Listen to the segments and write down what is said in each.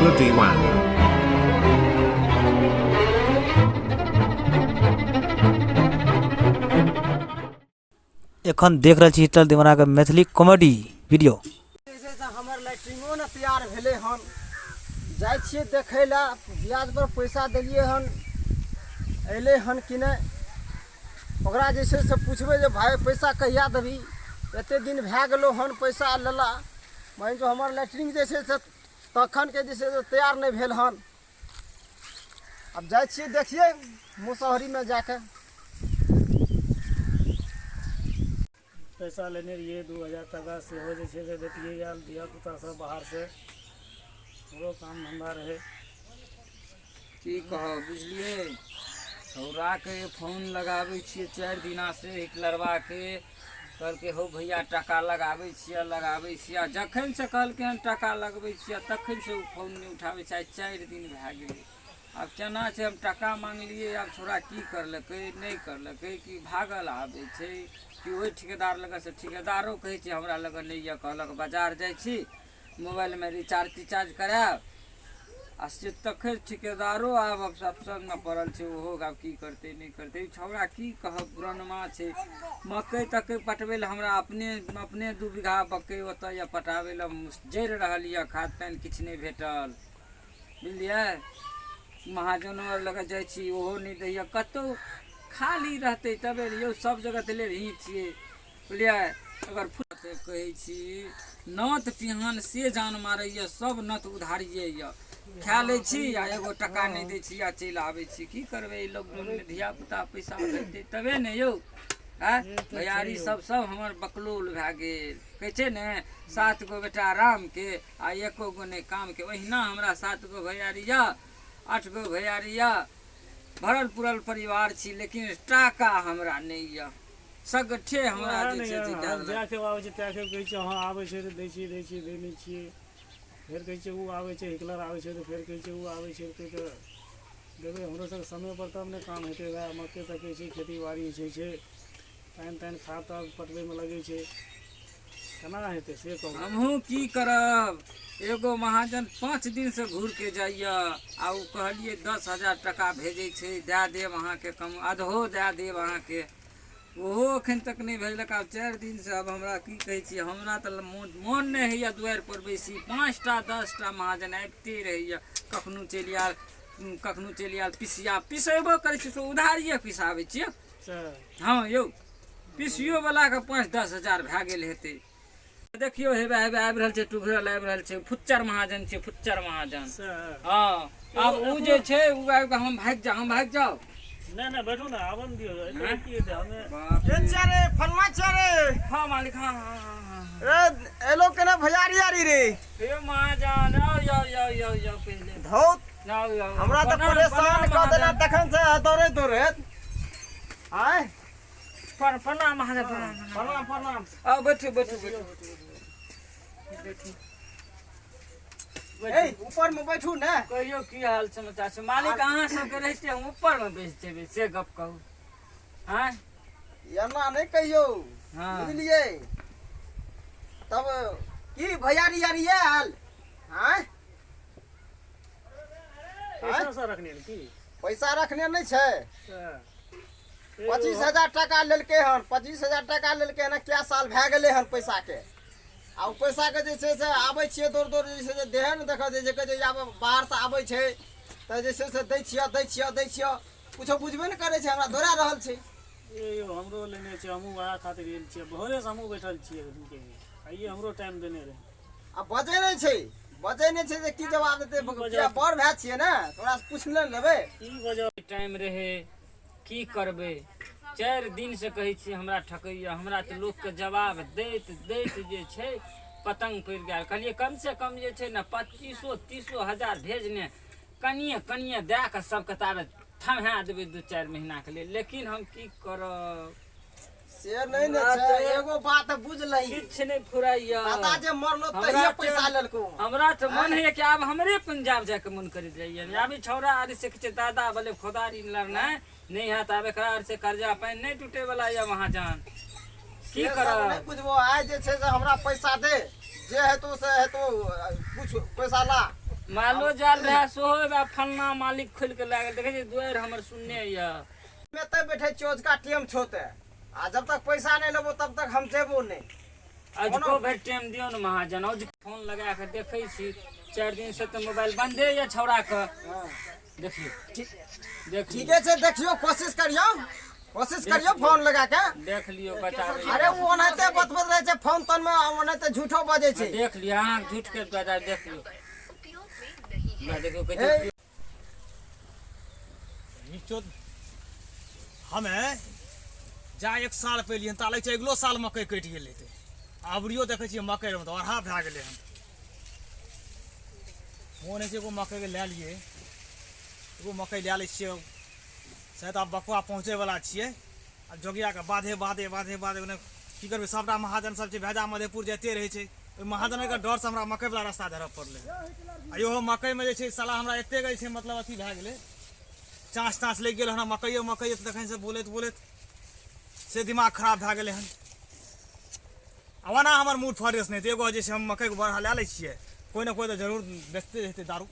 Bloody Wan. एखन देख रहे छी हिटलर दीवाना के मैथिली कॉमेडी वीडियो। हमर लैट्रिनो ने तैयार भेले हन, जाय छियै देखै ला, ब्याज पर पैसा देलिए हन, अयले हन कि नहीं। ओकरा जे छै से पूछबै जे भाई पैसा कहिया देबी, एते दिन भए गेलो हन पैसा लेला, मान जो हमर लैट्रिन जे छै से तखन के जे छै से तैयार नहीं भेल हन। अब जाय छियै देखिए मुसहरी में जाके पैसा लेने रहिए 2000 टका से हो जे से देतिए यार दिया पुता सब बाहर से हमरो काम धंधा रहे की कहो बुझलिए। छौरा के फोन लगाबै छियै 4 दिना से हिटलरवा के, कहलके हो भैया टका लगाबै छियै, जखन से कहलके हन टका लगबै छियै तखन से फोन नहीं उठाबै छै। 4 दिन भए गेलै, अब केना छै, हम टका मांगलिए, अब छोरा की करलकै नहीं करलकै कि भागल आबै छै कि ओहि ठेकेदार लग से, ठेकेदारो कहै छै हमरा लग नहीं यऽ, कहलक बाजार जाइ छी मोबाइल में रिचार्ज करायब आ से तखन ठेकेदारो आब सत्संगमे पड़ल छै, ओहो आब की करतै नहीं करतै। छौरा की कहब, पुरनमा छै। मकई तकई पटबै लए हमरा अपने 2 बीघा मकई ओतऽ यऽ पटाबै लए जरि रहल यऽ, खाद पानि किछु नहीं भेटल बुझलियै। महाजनो आर लग जाइ छी ओहो नहीं दैए, कतहु खाली रहते तबे यौ, सब जगह दिले रही छियै बुझलिए। अगर कहै छी नत पिहान से जान मारैए, सब नत उधारिए यऽ, खा लै छी आ एगो टका नहीं दै छी आ चलि आबै छी। की करबै, लॉकडाउनमे धियापुता पैसा भेटतै तबे ने यौ। भैयारी सब हमर बकलोल भए गेल, कहै छै ने 7 गो बेटा राम के आ 1 गो नहीं काम के, ओहिना हमरा 7 गो भैयारी यऽ, 8 गो भैयारी यऽ, भरल पुरल परिवार छी, लेकिन टाका हमरा नहीं यऽ। सगठे हमरा जे छै से जाके आबै छै ताके कहै छै हां आबै छै त दै छियै दे नहि छियै, फेर कहै छै उ आबै छै हिटलर आबै छै त फेर कहै छै उ आबै छै त देबै हमरो सब समय पर तब ने काम हेतै। वएह मक्के तकै छै, खेती बाड़ी छै, पानि खाद पटबै में लगै छै, केना हेतै से कहू। हमहूँ की करब, एगो महाजन 5 दिन से घूर के जाइए आ उ कहलिए 10,000 टका भेजै छै, दए देब अहाँके, कम आधो दए देब अहाँके, ओहो एखन तक नहीं भेजलक। आब 4 दिन से अब हमरा की कहै छी, हमरा तऽ मोन नहीं होइए दुआरि पर बैसी, 5टा 10टा महाजन आबिते रहैए, कखनो चलि आयल पिसेबो करै छी, उधारिए पिसाबै छियै। हाँ यौ, पिसियो वाला के 5-10 हजार भए गेल हेतै। देखियो हेबे आबि रहल छै, टुघरल आबि रहल छै, फुच्चर महाजन छै, फुच्चर महाजन। हाँ अब उ जे छै उ आबि के हम भाग जाओ नहीं बैठो ना, आवन दियो की दे हमें ए चारे फलमा चारे। हाँ मालिक, हाँ ए एलो केना भैयारी यारी रे, हे महाजन आओ पहले धौत आओ हमरा तो परेशान कर देना तखन से दौड़े आय। प्रणाम महाजन, प्रणाम। आओ बैठो। ए ऊपर में बैठू ने, कहियो की हाल समाचार छै मालिक, अहाँ सबके रहते हम ऊपर में बैठ जेबै से गप कहू। हाँ एना नहीं कहियो, हाँ बुझलिए। तब की भैयारी यारी आयल, हाँ पैसा रखने की पैसा रखने नहीं छै। 25,000 टका लेलकै हन, 25,000 टका लेलकै हन, क्या साल भए गेलै हन पैसा के। आ पैसा के जे छै से आबै छियै दौड़ जे छै से देह ने देखऽ जे कहै छै आब बाहर से आबै छै तऽ जे छै से दै छियै कुछो बुझबे ने करै छै, हमरा दौड़ा रहल छै। ए हमरो लेने छै, हमहूँ वएह खातिर गेल छियै, भोरे से हमहूँ बैठल छियै, आइए हमरो टाइम देने रहे। आ बजै नहीं छै जे की जवाब देतै, बड़ भए छियै ने, तोरा से पूछ लेबै की वजह टाइम रहे की करबै। 4 दिन से कहै छी हमरा ठकैया, हमरा तऽ लोक के जवाब दैत जे छै पतंग पड़ि गेल। कहलिए कम से कम जे छै ने 2500-30 हजार भेजने, कनिए दए कऽ सबके ताबे थमा देबै 2-4 महीना के लिए, लेकिन हम की करब से नहीं ने छै। एगो बात बुझ लही, किछ नहीं फुराइया, दादा जे मरलो तहिया पैसा लेलको। हमरा तो मन है कि अब हमरे पंजाब जाके मन कर जाइए। अभी छौरा आदि से कहै दादा बोले खुदारी लड़ना नहीं है, तब एकरा से कर्जा पानि नहीं टूटे वाला या महाजन, की करब नहीं बुझबो। आइ जे छै से हमरा पैसा दे, जे हेतौ से हेतौ, कुछ पैसा ला मालो जाल रहे सोहो बा फलना मालिक खोल के लागल देखे छी दुआर हमर सुनने या में तब बैठे चोज का टेम छोते आ जब तक पैसा नहीं लेबो तब तक हम जेबो नहीं। अजको भाई टाइम दियो न महाजन आज फोन लगा के देखै छी 4 दिन से तो मोबाइल बंदे या छौड़ा के देखियो देख ठीक है देखियो कोशिश करियो फोन लगा के देख लियो बता अरे वो ओनाते बतबत रहे छै फोन तन में ओनाते झूठो बजे छै। देख लियो हां झूठ के बता देख लियो मैं देखो ए, कैसे हमें जा 1 साल पहले ता लगे अगलो साल मकई कटि गेल हेतै अबरियो देखै छियै मकई में तो अरहा भए गेलै हन मोन है एगो मकई के लए लिए एगो मकई लए लै छियै शायद आब बकवा पहुँचे वाला छियै आ जोगिया के बाधे ओने की करबै सबटा महाजन सब छै भेजा मधेपुर जाते रहै छै ओहि महाजन के डर से हमरा मकई वाला रास्ता धरऽ पड़लै आ इहो मकई में जे छै साला हमरा एते गई छै मतलब अथी भए गेलै चाँच लग गेल हन मकई तखन से बोलैत से दिमाग खराब भए गेलै हन आ ओना हमर मूड फ्रेश नहि तऽ एगो जे छै हम मकई के बरहा लए लै छियै कोई ना कोई तो जरूर बेचते रहते दारू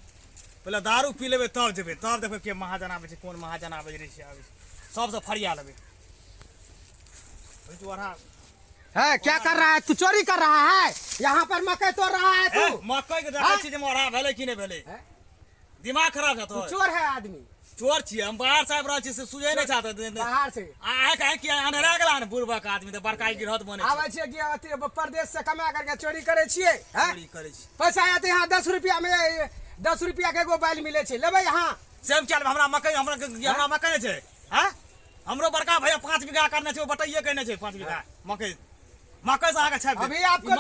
पहले दारू पी लेबै तब जेबै तब देखबै के महाजन आबै छै कोन महाजन आबै छै सबसे फरिया लेबै है क्या कर रहा है तू? चोरी कर रहा है यहाँ पर मकई तोड़ रहा है तू? मकई के देखै छी जे मोरा भेलै कि नहि भेलै दिमाग खराब है तो चोर है आदमी चोर छियै हम बाहर से आबि रहल छी से सुझे नहि चाहते बाहर से आइ काहे कि अनहरा गेला ने बुढ़बक आदमी तऽ बड़का गिरहत बने आवे छियै कि अथी परदेश से कमा करके चोरी करे छियै हैं? चोरी करै छी पैसा आते यहाँ 10 रुपया में 10 रुपया के एगो बैल मिले छै लेबै यहाँ सेम चल हमरा मकई नहि छै हैं हमरो बड़का भैया 5 बीघा करने छै ओ बटैये कहने छै 5 बीघा मकई से आगे छै अभी आपको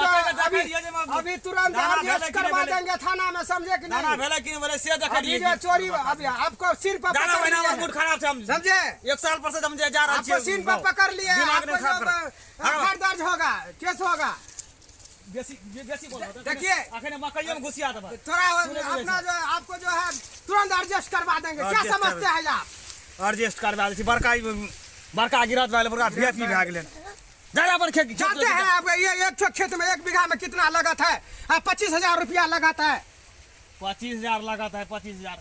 अभी तुरंत अरेस्ट करवा देंगे थाना में समझे कि दाना नहीं? भेलै कि भेलै से देखै अभी जो चोरी अभी आपको सिर पर दाना पकड़ महीना लिए में मूड खराब छै हम समझे 1 साल पर से हम जा रहल आपको सिर छियै पर पकड़ लिए दिमाग आपको नहीं खराब जो एफआईआर दर्ज होगा केस होगा। बेसी बोल देखिए अखने मकई में घुसिया देबा थोड़ा अपना जो आपको जो है तुरंत एडजस्ट करवा देंगे क्या Adjust समझते हैं आप? एडजस्ट करवा दै छी बड़का गिरत भए गेलै बड़का वीआईपी भए गेलै जादा अपन खेत जानते हैं आप ये एक ठो खेत में 1 बीघा में कितना लागत है? 25,000 रुपया लागत है। 25,000 लागत है 25,000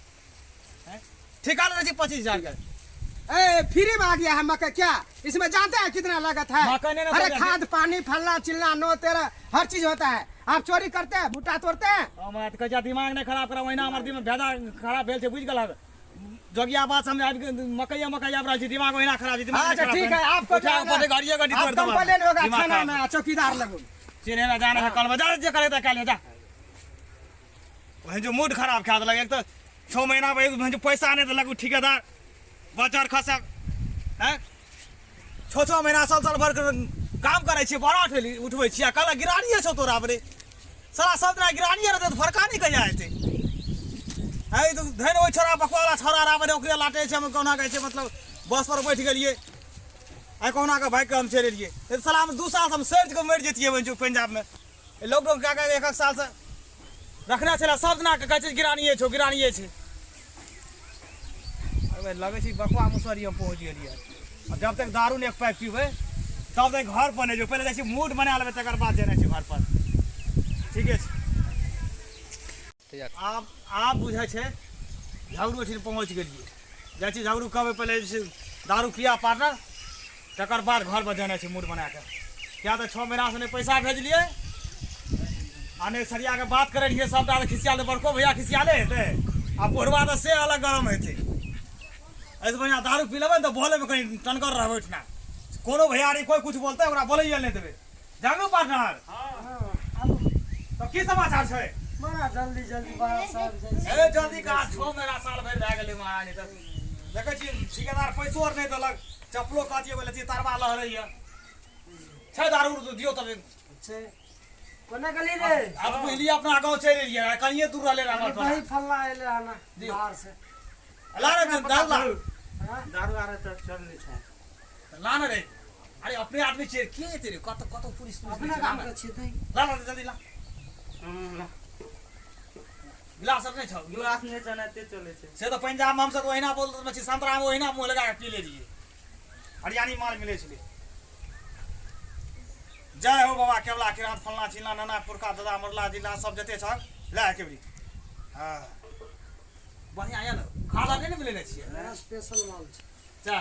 ठेका ले छी 25,000 का फ्री में आ गया है मकई क्या? इसमें जानते हैं कितना लागत है? मकई नहीं ना अरे तो खाद पानी फलना चिल्ला नो तेरा हर चीज होता है। आप चोरी करते हैं भुट्टा तोड़ते हैं? हमरा त कहै दिमाग नहीं खराब करा ओहिना हमर दिमाग भेदा खराब भेल छै बुझ गेल जोगिया बात समझ आबि मकई आबि रहल छै दिमाग ओहिना खराब छै दिमाग अच्छा ठीक है आपको गाड़िए गाड़ी तोड़ देबा कंप्लेन होगा थाना में चौकीदार लगो चिन्हे ना जाने है कल बाजार जे करे त काले जा वही जो मूड खराब खा देलक एक तो 6 महीना में पैसा नहीं देलक ठेकेदार बचर खसक हैं 6 महीना साल भर काम करे छी बड़ा उठबै छी कल गिरानिए छौ तोरा बरे साला सब दिन गिरानिए रहते तो फरका नहीं कहिया हेतै है तो धैन ओइ छोरा बकवाला छोरा राबे ओकरे लाटे छै हम कोना कहै छै मतलब बस पर बैठ गेलिए आई कोना के भाई के हम चल एलिए ए साला हम 2 साल हम सर्च के मर जतिए वंजू पंजाब में लॉकडाउन का के 1 साल से रखना छला सब दिना के कहै छै गिरानिए छै अबे लगे छै बकवा मुसरी हम पहुंच गेलिए और जब तक दारू ने एक पैक पीबे तब तक घर पर नहीं जो पहले जैसे मूड बना लेबे तकर बाद जेना छै घर पर ठीक है आप बुझे छै झगड़ू ठीक पहुँच गेलिए जाइ छी झगड़ू कहबै पहले दारू पिया पार्टनर तकर बाद घर पर जाना छै मूड बना के क्या तो 6 महीना से नहीं पैसा भेजलिए आ नहीं सरिया के बात करे रहिए सबटा खिसिया ले बड़को भैया खिसिया ले हेतै आ पोरवा तो से अलग गरम हेतै ऐसे बढ़िया दारू पी लेबै तो बोले में कहीं टनकर रहबै उठना कोनो भैया रे कोई कुछ बोलते ओकरा बोलै नहीं देबै जागू पार्टनर तो की समाचार छै बड़ा जल्दी बड़ा सब ए जल्दी का 6 महीना साल भर भए गेलै महारानी तक देखै छी ठेकेदार पैसो और नहीं देलक चप्पलो काटिए बोले छी तरवा लहरैया छै दारू दियो तब छै कोना गली रे अब पहले अपना गांव चल एलिए कहिए दूर रहले हमर तो भाई फल्ला आइले हना बाहर से ला रे दारू दारू आ रहा तो चल नहीं छै ला ना रे अरे अपने आदमी छे के तेरे कत पुलिस अपना काम के छै तई ला जल्दी ला गिलास सब नहीं छ गिलास नहीं चनाते चले छै से तो पंजाब में हम सब ओहिना बोलत में छी संतरा में ओहिना मुंह लगा के पी ले रहिए हरियाणी माल मिले छले जय हो बाबा केवला किरात फलना चिन्ना नाना पुरखा दादा मरला जिला सब जते छ ला के बरी हाँ बढ़िया है ना खाला नहीं मिले ना छिए मेरा स्पेशल माल छै चा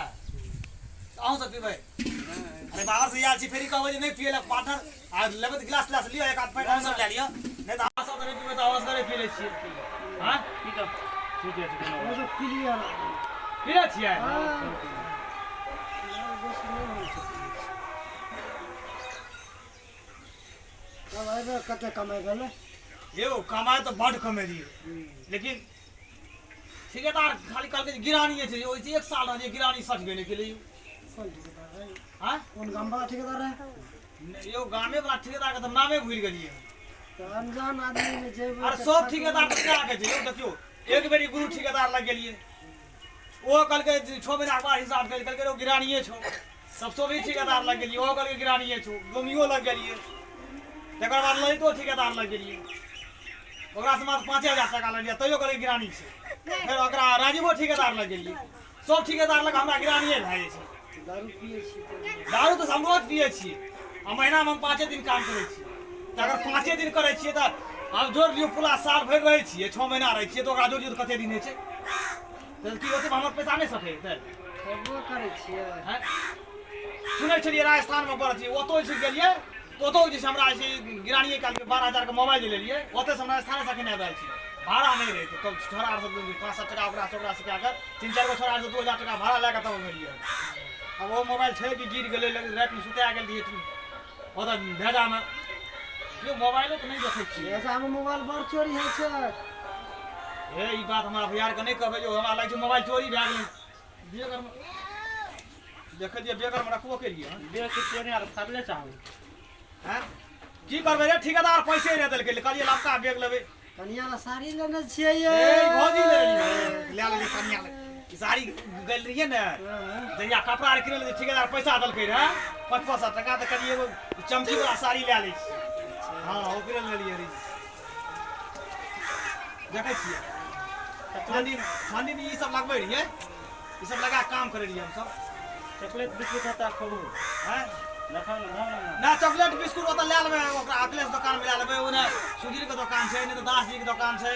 अहूँ सब पीबै अरे बाहर से आयल छी फेरी कहबै जे नहीं पिए ला पार्टनर आ लेबै तो गिलास गिलास लियो एक आध पैट हम सब ले लियो नहीं तो अहाँ सब नहीं पीबै तो अवश्य नहीं पी ले छिए हाँ ठीक है ठीक है वो जो पी लिया ना पी ले छिए अब आइबे कते कमाई भेलै ये कमाए तो बड़ कमे दिए लेकिन ठेकेदार खाली कल के गिरानी है ओइसे एक साल रह गिरानी सट गेले के लिए कोन ठेकेदार है हां कोन गाम वाला ठेकेदार है यो गामे वाला ठेकेदार के तो नामे भूल गेलिए तो अनजान आदमी में जेबै अरे सब ठेकेदार तो क्या के छै यो देखियो एक बेरी गुरु ठेकेदार लग गेलिए ओ कल के 6 महीना के बाद हिसाब कल के रो गिरानीए छो सब भी ठेकेदार लग गेलिए ओ कल के गिरानीए छो गोमियो लग गेलिए तकर बाद ललितो ठेकेदार लग गेलिए ओकरा से मात्र 5000 टका लग लिया तैयो करे गिरानी छै फिर ओकरा राजीवो ठेकेदार लग गेलिए सब ठेकेदार लग हमरा गिरानिए भए जाइ छै दारू पिए छी दारू तो हम रोज पिए छिए आ महीना में हम 5 दिन काम करे छिए अगर 5 दिन करे छिए त अब जोड़ लियो पूरा साल भर रहे छिए 6 महीना रहे छिए तो ओकरा जोड़ लियो कते दिन होइ छै त की होते हमर पैसा नहीं सके त खबो करै छियै हैं सुनै छलिए राजस्थान में बड़ छिए ओतो से गेलिए ओतो जे हमरा से गिरानिए काल के 12000 के मोबाइल ले लिए ओते से हमरा स्थान से के नहीं आयल छिए भाड़ा नहीं रहे तो छोरा से 500 टका ओकरा से क्या कर 3-4 गो छोरा से 2000 टका भाड़ा लगा तब गेलिए अब वो मोबाइल छै कि गिर गेलै रात में सुता गेल दिए ओदा भेजा में यो मोबाइलो तो नहीं देखै छिए ऐसा में मोबाइल बड़ चोरी होइ छै ए ई बात हमरा भैयार के नहीं कहबै जो हमरा लाग छै मोबाइल चोरी भए गेलै बेगर में देख दिए बेगर में रखबो के लिए देख के तेरे यार फरले चाहू हैं की करबै रे ठेकेदार पैसे रे देलकै कहलिए लपका बेग लेबै कनिया ला साड़ी लेने छियै ये ए भौजी ले लेली कनिया ई साड़ी गेल रहिए ने जहिया कपड़ा रे किनल ठेकेदार पैसा देलकै रे 500 टका त करिए एगो चमकी वाला साड़ी ले लै छी हां ओकरे लेलिए रे देखै छियै ठंडी में ई सब लगबै रहिए ई सब लगा काम करे रहिए हम सब चॉकलेट बिस्कुट खाता खूब हैं देखा ना ना चॉकलेट बिस्कुट ओतऽ ले लेबै ओकरा अखिलेश दुकान में ले लेबै ओने सुधीर के दुकान छै नहीं तो दास जी के दुकान छै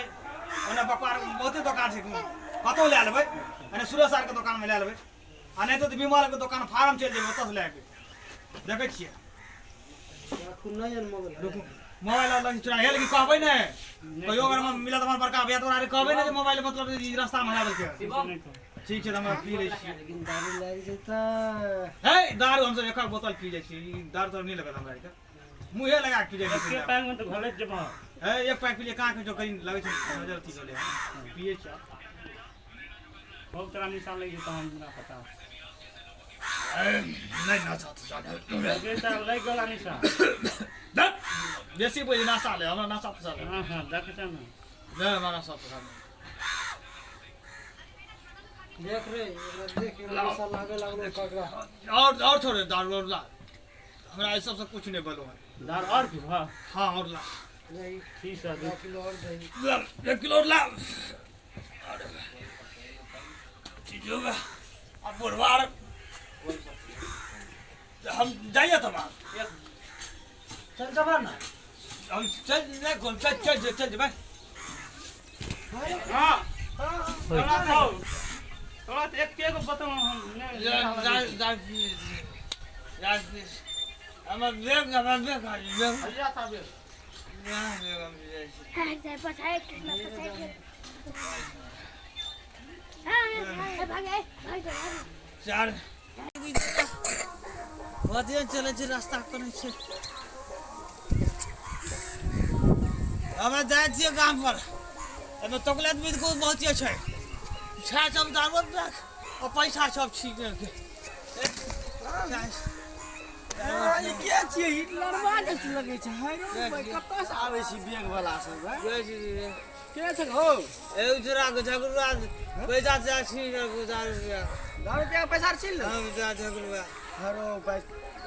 ओने बकवार बहुते दुकान छै कतौ ले लेबै ओने सुरेश सर के दुकान में ले लेबै आ नहीं तो विमल के दुकान फार्म चल जेबै ओतऽ से ले के देखै छियै नयन मोबाइल मोबाइल लग चुरा हेल की कहबै ने कहियो अगर मिलत हमर बड़का भैया तोरा रे कहबै ने जे मोबाइल मतलब ई रास्ता में हरा देलकै ठीक छै त हम पी लै छी लेकिन दारू लाग जेतै हे दारू हम सब एक बोतल पी जाइ छी ई दारू तो नहीं लगत हमरा के मुंहे लगा के पी जाइ छी के पैंग में तो घोले जमा है एक पैक लिए कहाँ के जो कहीं लगे छै नजर थी चले पिए छ बहुत तरह निशान लगी तो हम ना पता नहीं ना चाहते जाने लगे तो लग गला निशान देसी बोली नाश्ता ले हमरा नाश्ता पसंद है हां देख छ ना नहीं हमारा नाश्ता पसंद है देख रे देख ऐसा लागे लागलो ककरा और छोड़ दारू और ला हमरा इस सब से कुछ नहीं बोलो है दार और भी हां हाँ और ला नहीं ठीक है 2 किलो और दही 1 किलो और ला ठीक होगा अब बुधवार हम जाइए तो चल जबर ना हम चल भाई हाँ थोड़ा एक के को बताओ हम हमार बेग भैया था बे चार बजे चले छै रास्ता करे छै हमे जाइ छियै गाम पर एमे चॉकलेट बिस्कुट बहुत छै छा सब दारू रख और पैसा सब ठीक है ये क्या छियै हिटलरवा जैसे लगे छै हाय रे भाई कतऽ से आबै छी बैग वाला सब के छै हो ए उजरा के झगड़ुआ पैसा जा छी 10 रुपया 10 रुपया पैसा छिल हम जा झगड़ुआ हरो भाई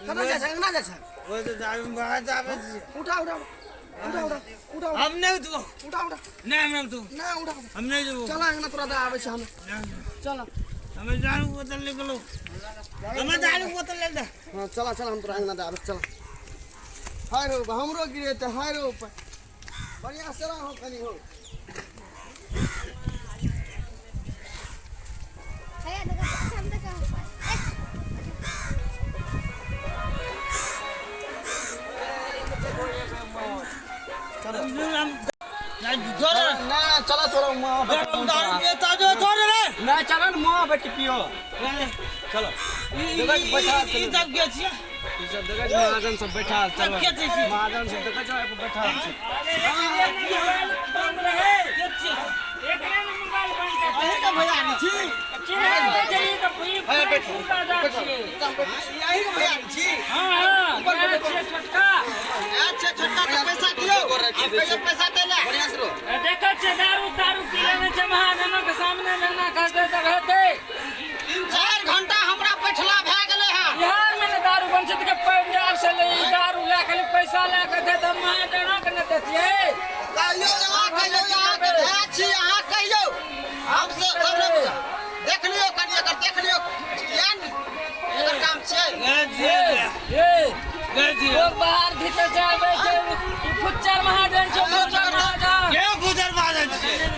कतऽ जा छै अंगना जा छै वो तो दारू बाहर जावे छी उठा हम नहीं तो उठा नहीं हम तो ना उठा हम नहीं जो चल अंगना तोरा दा आबै छै हम चल हमें दारू बोतल निकलो हमें दारू बोतल ले दे हां चल हम तोरा अंगना दा आबै चल हाय रो हमरो गिरे त हाय रो बढ़िया से रहो खनी हो ना चला तोरा मां ना चला मां बेटी पियो चलो देखो बैठा ई सब देखो महाजन सब बैठा चलो महाजन सब देखो बैठा अच्छा छोटका के पैसा दियो पैसा देला देखो दारू दारू पी लेने से महाजनों के सामने लेना कहते तब हेते 4 घंटा हमरा बैठला भए गेले है बिहार में न दारू वंचित के पंजाब से ले दारू ले खाली पैसा ले के दे तब महाजनों के न देतिए कहियो यहाँ के भए छी अहाँ कहियो हम सब देख लियो कनी एकर देख लियो ज्ञान एकर काम छै लोग बाहर भीतर जावे छै ई फुच्चर महाजन छै फुच्चर महाजन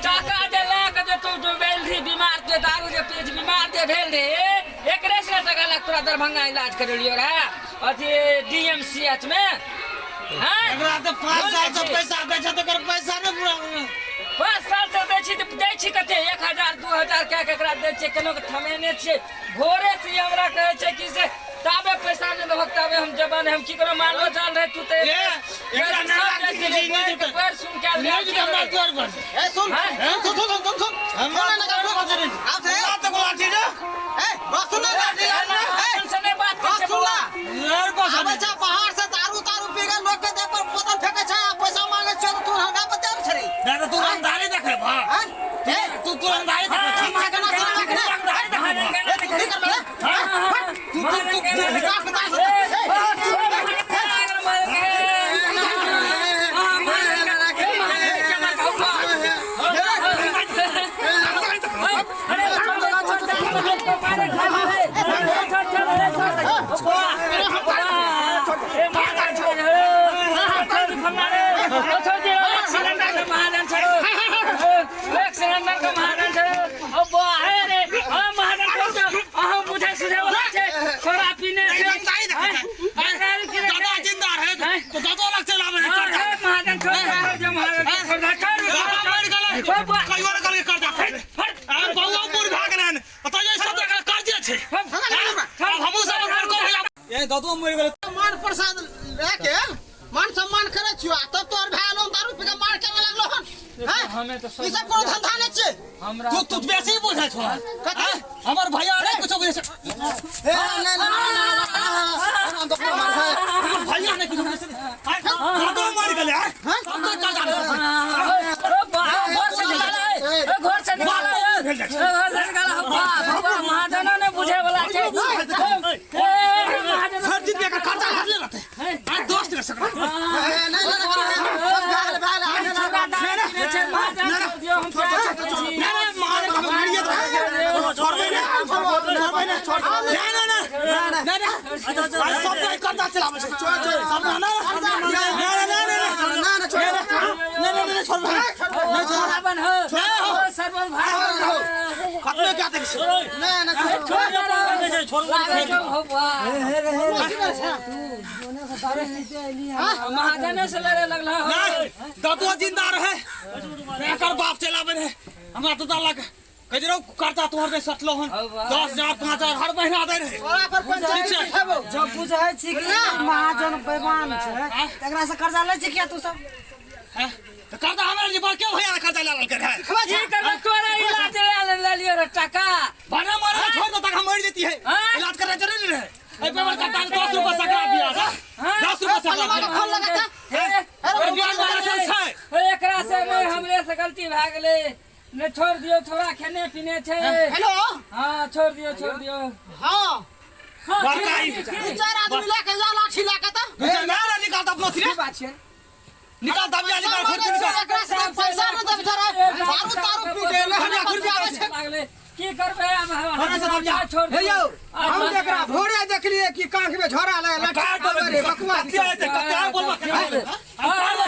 टाका दे ले के जे तू जो भेल री बीमार के दारू जे पेज बीमार जे भेल रे एकरे से टका लाख तोरा दरभंगा इलाज करलियो रे अथी डीएमसीएच में हां एकरा तो 5 साल से पैसा दै छै त कर पैसा न पूरा 5 साल से दै छी कते 1000 2000 के एकरा दै छै केनो के थमेने छै भोरे से हमरा कहै छै कि से ताबे पैसा ने देबक ताबे हम जबान हम की करो मानलो जान रहे तू ते एकरा नाम के पर सुन के ले हमरा तोर पर ए सुन सुन हम ना लगा आप से बात को लाठी ना ए बस सुन लाठी से ने बात कर सुन यार बस बच्चा बाहर से दारू पी के लोग के दे पर बोतल फेंके छै पैसा मांगे छै तू हमरा बता छरी दादा तू अंधारी देखे भा तू अंधारी देखे महाजना से दादू मर गेल मान प्रसाद लेके मान सम्मान करे छियो तब तोर भाई लोग दारू पी के मार के लागलो हन हमें तो ई सब कोनो धंधा नै छै हमरा तू बेसी बुझै छ हमर भैया नै कुछ बुझै छ ए ना हम तो मार है हमर भैया नै कुछ बुझै छ दादू मर गेल घर से महाजनों ने बुझे वाला छै हर दिन बेकार खर्चा ले रहते आज दोस्त रह सकता महाजन से लड़े लगला दादू जिंदा रहे एकर बाप चलावे रहे हमरा तो दालक कजरो करता तोहर ने सटलो हन 10,000 5,000 हर महीना दे रहे तोरा पर पंचायत हेबो जब बुझै छी कि महाजन बेईमान छै एकरा से कर्जा लै छी किया तू सब तो कर्जा हमरा जे बार क्यों भैया कर्जा ले कर है जी कर तोरा इलाज ले लियो रे टाका बना मारा छोड़ दो तक हम मर जेती है इलाज करना जरूरी रहे ए पेपर का 10 रुपया सकरा दिया 10 रुपया सकरा फोन लगाता एकरा से हमरे से गलती भ गेले ने छोड़ दियो थोड़ा खाने पीने छै हेलो हां छोड़ दियो हां बरकाई चार आदमी लेके जा लाठी लेके त मेरा निकालता अपनो थी बात छै निकाल दबिया निकाल खुद निकाल एकरा से पैसा न दब जरा दारू पी के लहरिया खुद आवे छै लागले की करबे हम छोड़ हे यौ हम एकरा भोरे देखलिए कि कांख में झोरा ले लटका रे बकवास क्या बोलबा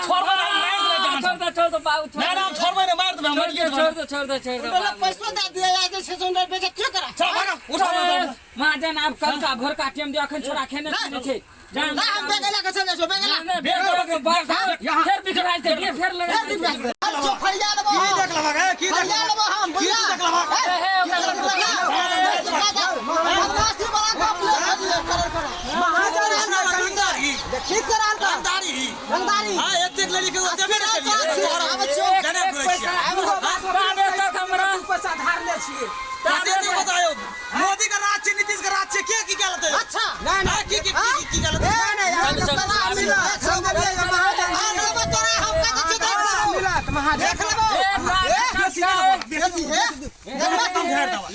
छोड़ दे हम छोड़ दो बोले पैसा दे दिया या जैसे सुन बेचे क्या करा चल भागा उठा महाजन आप कल का भोर का टाइम दिया अखन छोरा खेने सुने छे जान ना हम बेगला के चले जो बेगला बेगला के बाहर फिर बिखराई दे ये फिर लगा जो फैया लेबो की देख लगा है की देख फैया लेबो हम की देख लगा बदमाशी बड़ा काम ले कर महाजन है रंगदारी देखी कराल का रंगदारी हां एतेक लड़ी के जबे न करिए जाने ताबे तक हमरा पैसा धार ले छिए ताबे तो बताओ मोदी का राज छे नीतीश का राज छे के की गलत है अच्छा नहीं की गलत है नहीं चल मिला सब महाजन आ तोरा हम का मिला महाजन देख लेबो देखबो तुम घेर दवा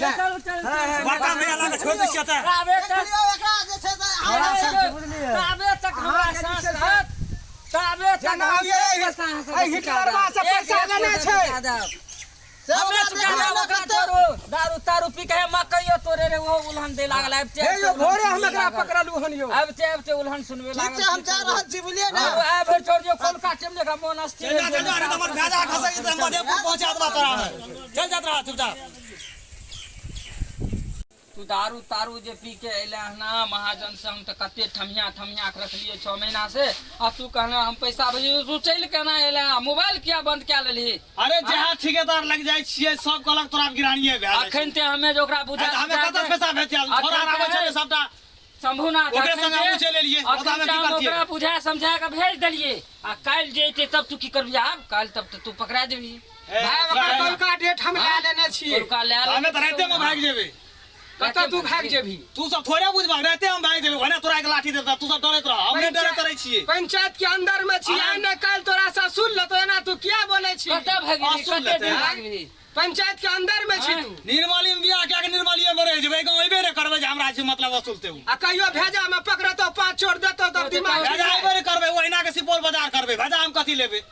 बड़का भैया लगा छोड़ दे छता ताबे तक एकरा जे छै ताबे तक हमरा सांस हाथ ताबे तक हिटलरवा से पैसा लेने छै हमरा चुका दे दारू तारू पी के मकइयो तोरे रे वो उल्हन दे लागल अब हे यो भोरे हम एकरा पकड़लू हन यो अब ते उल्हन सुनबे लागल ठीक छै हम जा रहल छी बुझलिए ना अब छोड़ दियो कोन का टेम लेखा मोन अस्थिर चल जा रे तमर भेजा खसा के हम मधेपुर पहुंचा देबा तोरा चल जात रहा चुपचाप तू दारू तारू जे पी के अइले ना महाजन से हम त कते ठमिया के रखलिए 6 महीना से अब तू कहना हम पैसा भेजियो तू चल के ना अइले मोबाइल किया बंद क्या लेली अरे जहां ठेकेदार लग जाय छियै सब कहलक तोरा गिरानिए भए अखन ते हमें जो ओकरा बुझा हमें कत पैसा भेजिया थोड़ा आबै छै सबटा संभुना ओकरे संग हम चले लिए ओता में की करतिए ओकरा बुझा समझा के भेज देलिए आ काल जेते तब तू की करबी आब काल तब तू पकड़ा देबी भाई ओकरा कल का डेट हम ले लेने छिए का ले हमें त राते में भाग जेबे कत तू भाग जेबी तू सब थोड़े बुझबा राते हम भाग जेबे भने तोरा के लाठी देता तू सब डरत रह हम नहीं डरत रहै छियै पंचायत के अंदर में छिए ने कल तोरा से सुन ल तो एना तू क्या बोले छी कते भागी कते दिन भागबी पंचायत के अंदर में छी तू निर्मली में बियाह क्या के निर्मली में रह जेबे गांव एबे रे करबे जे हमरा से मतलब वसूलते हूं आ कहियो भेजा में पकड़तो 5 छोड़ देतो तब दिमाग भेजा एबे रे करबे ओहिना के सुपौल बाजार करबे भेजा हम कथि लेबे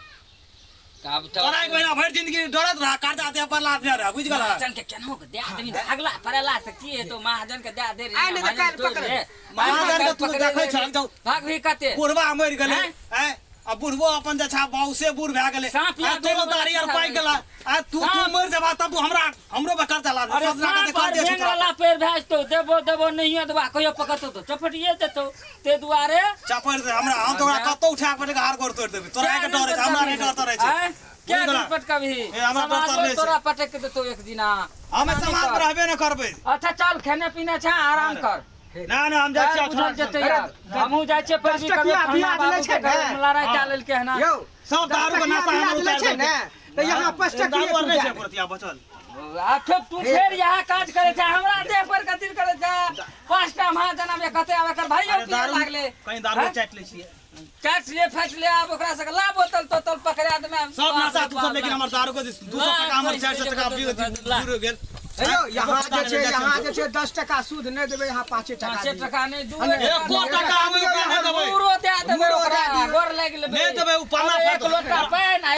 अब तोरा एक महीना भर जिंदगी डरत रहा कर्जा दे पर लाभ दे रहा बुझ गेला महाजन के केनो के दे आदमी भागला परेला से की है तो महाजन के दे दे रे आइ ने काल पकड़े महाजन के तू देखै छ एकदम भाग भी कते बुढ़वा मर गेलै हैं अब बुढ़बो अपन जे छा बाऊ से बूढ़ भए गेलै सांप या तोरो दाढ़ी आर पाइ गेला आ तू मर जेबा तब तू हमरो बे कर्जा ला अरे सांप पर बेंगला पैर भेज तो देबो नहीं देबा कहियो पकड़तो तो चपटिए देतो ते दुआरे चपड़ दे हमरा हम तोरा कतौ उठा के हार गोड़ तोड़ देबे तोरा के डर है हमरा नहीं डर तोरे छै क्या दिक्कत कभी हमरा डर तोर नहीं तोरा पटक के देतो एक दिना हम समाज में रहबे न करबे अच्छा चल खाने पीने छै आराम कर ना ना हम जाइ छी बुझल जेतै हमहू जाइ छियै पर भी कभी खाना बाबू के घर लड़ाई चालल के है ना यो सब दारू के नशा हम उतार छै ने तो यहां 5 टका दारू और नहीं छै परतिया बचल आ तू फेर यहाँ काज करे छै हमरा देह पर कतिर करे छै 5 टा महाजन में कते आवे कर भाइयो पिए लागले कहीं दारू चाट ले छियै काट ले फाट ले आब ओकरा से ला बोतल तोतल पकड़ा दे में सब नशा तू सब लेकिन हमर दारू को 200 टका हमर 400 टका बिल गेल हेलो यहां जे छै 10 टका सूद नहि देबै यहां 5 टका 5 टका नहि दू 1 टका हम नहीं देबै पूरो दे देबै ओकरा गोर लाग लेबै नहीं देबै उ पाना एक लोटा पानी आ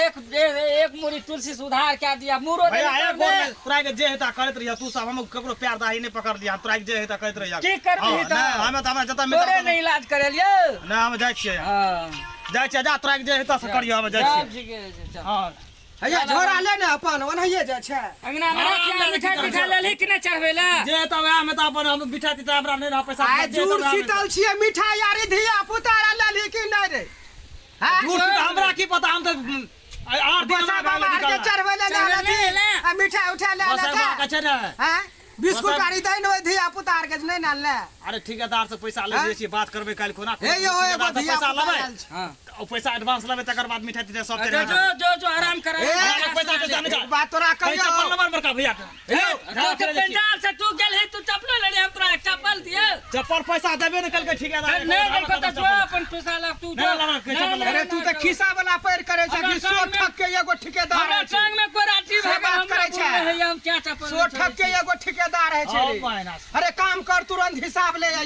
एक मुरी तुलसी सुधार के दिया मुरो दे भैया एक गोर तोरा के जे हेता करत रहिया तू सब हम ककरो प्यार दाही नहीं पकड़ लिया तोरा के जे हेता करत रहिया की करबी त हमें त हमरा जता तोरे नहीं इलाज करेलियो ना हम जाइ छियै हां जाइ छियै जा तोरा के जे हेता से करियो हम जाइ छियै हां हैया झोरा ले ने अपन ओनहिए जाइ छै अंगना में मिठाई लेली कि नहि चढ़बेला जे त वह में त अपन हम बिठा तीता हमरा नहीं रह पैसा आइ जुड़ शीतल छियै मिठाई यारी धिया पुता लेली कि नहि रे दूर से हमरा की पता हम त 8 दिन बसा बाबा के चढ़बै ले आ मिठाई उठा ले ले हैं बिस्कुट आरी दै न धिया पुता आर के नहीं नाल ले अरे ठेकेदार से पैसा ले छी बात करबे काल कोना हे यो एगो धिया पैसा लेबै हां ओ पैसा एडवांस लेबै तकर बाद मिठाई तीता सब दे जो आराम कर पैसा के जाने जा बात तोरा कहियो चप्पल नंबर बड़का भैया पंजाब से तू गेल है तू चप्पल ले हम तोरा चप्पल दिए चप्पल पैसा देबे न कल के ठेकेदार नहीं देखो तो जो अपन पैसा ला तू जो अरे तू त खिसा वाला पैर करे छै कि सो ठक के एगो ठेकेदार हमरा संग में कोई राठी से बात करे छै हम क्या चप्पल सो ठक के एगो ठेकेदार है छै अरे काम कर तुरंत हिसाब ले या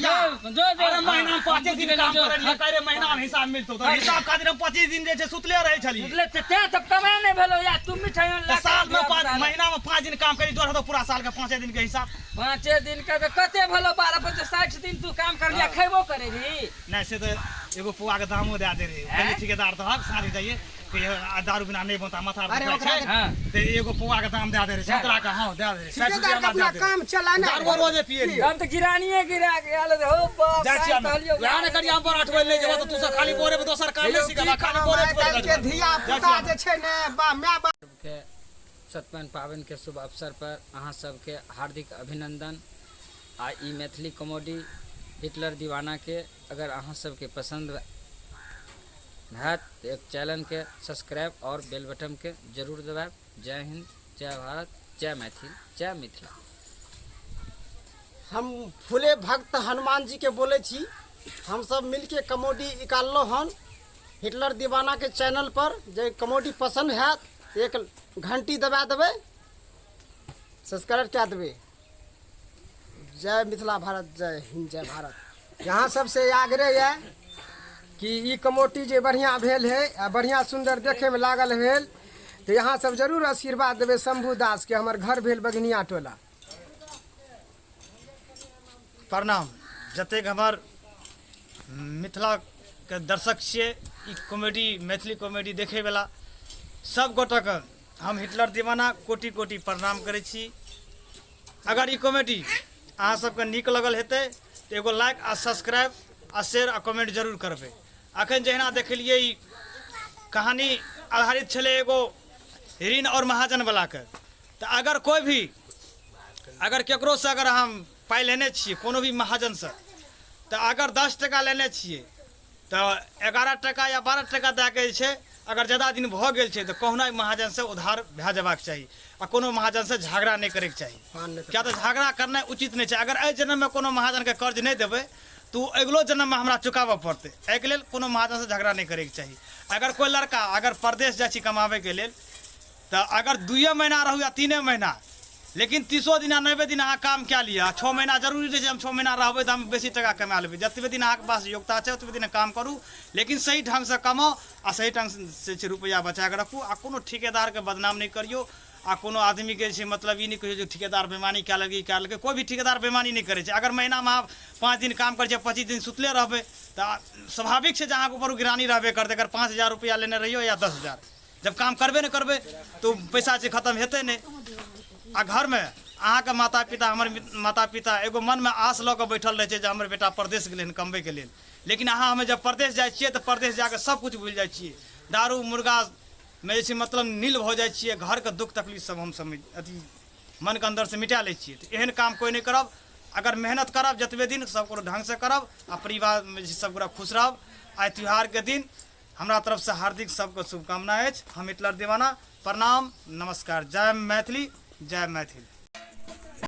जो अरे महीना में 5 दिन काम करे लिया करे महीना में हिसाब मिलतो तो हिसाब खातिर हम 25 दिन जे छै सुतले रहे छली ले ते तब कमाए नहीं भेलो या तुम मिठाई ला साल में 5 महीना में 5 दिन काम करी जोड़ तो पूरा साल के 5 दिन के हिसाब 5 दिन का कते भेलो 12 50 60 दिन तू काम कर लिया खैबो करे भी नहीं से तो एगो पुआ के दामो दे दे रे पहले ठेकेदार तो हक सारी जाइए कोई दारू बिना नहीं बनता माथा अरे दुखाय ओकरा छै हाँ ते एगो पौआ के दाम दे दे रे संतरा के हां दे दे रे 60 रुपया में अपना दे दे काम चला ना दारू रोजे पिए रे हम तो गिरानिए गिरा के आले हो बाप जा छी हम वहां ने करिया हम पर 8 बजे ले जेबो तो तू सब खाली बोरे में दोसर काम नहीं सीखा खाली बोरे के धिया पुता जे छै ने बा माय बाप के सत्यनारायण पाबनि के शुभ अवसर पर अहाँ सबके हार्दिक अभिनंदन। आ ई मैथिली कॉमेडी हिटलर दीवाना के अगर अहाँ सबके पसंद है तो एक चैनल के सब्सक्राइब और बेल बटन के जरूर दबाएं। जय हिंद, जय भारत, जय मैथिल, जय मिथिला। हम फूले भक्त हनुमान जी के बोले छी। हम सब मिलके कॉमेडी निकाललो हन हिटलर दीवाना के चैनल पर। जे कॉमेडी पसंद है एक घंटी दबा देबै, सब्सक्राइब क्या देबै। जय मिथिला भारत, जय हिंद, जय भारत। यहाँ सबसे आग्रह है कि ई कॉमेडी जे बढ़िया भेल है आ बढ़िया सुंदर देखे में लागल भेल तो यहाँ सब जरूर आशीर्वाद देबै शंभू दास के। हमर घर भेल बगनिया टोला। प्रणाम। जतेक हमर मिथिला के दर्शक छियै ई कॉमेडी मैथिली कॉमेडी देखे वाला सब गोटा के हम हिटलर दीवाना कोटि कोटि प्रणाम करै छी। अगर ई कॉमेडी अहाँ सबके नीक लगल हेतै तो एगो लाइक आ सब्सक्राइब आ शेयर आ कमेंट जरूर करबै। अखन जहिना देखलिए ई कहानी आधारित छलै एगो ऋण और महाजन वाला के। तो अगर कोई भी अगर केकरो से अगर हम पाइ लेने छियै कोनो भी महाजन से तो अगर 10 टका लेने छियै तो 11 टका या 12 टका दए के जे छै अगर ज़्यादा दिन भऽ गेल छै तो कहुना महाजन से उधार भए जेबाक चाही आ कोनो महाजन से झगड़ा नहीं करैके चाही। क्या तो झगड़ा करना उचित नहीं छै। अगर एहि जन्म में कोनो महाजन के कर्ज नहीं देबै तो अगिलो जन्म में हमरा चुकाबऽ पड़तै। एहिके लेल कोनो महाजन से झगड़ा नहीं करैके चाही। अगर कोई लड़का अगर परदेश जाइ छी कमाबैके लेल तो अगर 2 महीना रहू या 3 महीना लेकिन 30 दिन 90 दिन अहाँ काम कए लिअ। 6 महीना जरूरी नहीं छै हम 6 महीना रहबै तो हम बेसी टका कमा लेबै। जतबे दिन अहाँके पास योग्यता छै ओतबे दिन काम करू लेकिन सही ढंग से कमाओ आ सही ढंग से रुपया बचा के रखू। आ कोनो ठेकेदार के बदनाम नहीं करियो आ कोनो आदमी के छै मतलब ई नहीं कहियो जे ठेकेदार बेईमानी कए लेलकै। कोई भी ठेकेदार बेईमानी नहीं करे छै। अगर महीना में 5 दिन काम करे छै 25 दिन सुतले रहबै तो स्वाभाविक छै जे अहाँके ऊपर गिरानी रहबे करतै। अगर 5000 रुपया लेने रहियो या 10,000 जब काम करबे नहीं करबै तो पैसा छै खत्म हेतै नहीं। आ घर में अहाँके माता पिता हमर माता पिता एगो मन में आस लऽ कऽ बैठल रहै छै जे हमर बेटा परदेश गेलै हन कमबैके लेल। लेकिन अहाँ हमें जब परदेश जाइ छियै तो परदेश जाके सब कुछ भूल जाइ छियै। दारू मुर्गा में जे छै मतलब नील भऽ जाइ छियै। घर के दुख तकलीफ सब हम अथी मन के अंदर से मिटा लै छियै। तो एहन काम कोई नहीं करब। अगर मेहनत करब जतबे दिन सब ढंग से करब आ परिवार में सब गोरा खुश रहब। आइ त्यौहार के दिन हमरा तरफ से हार्दिक सबके शुभकामना अछि। हम हिटलर दीवाना प्रणाम नमस्कार। जय मैथिली, जय मैथिल।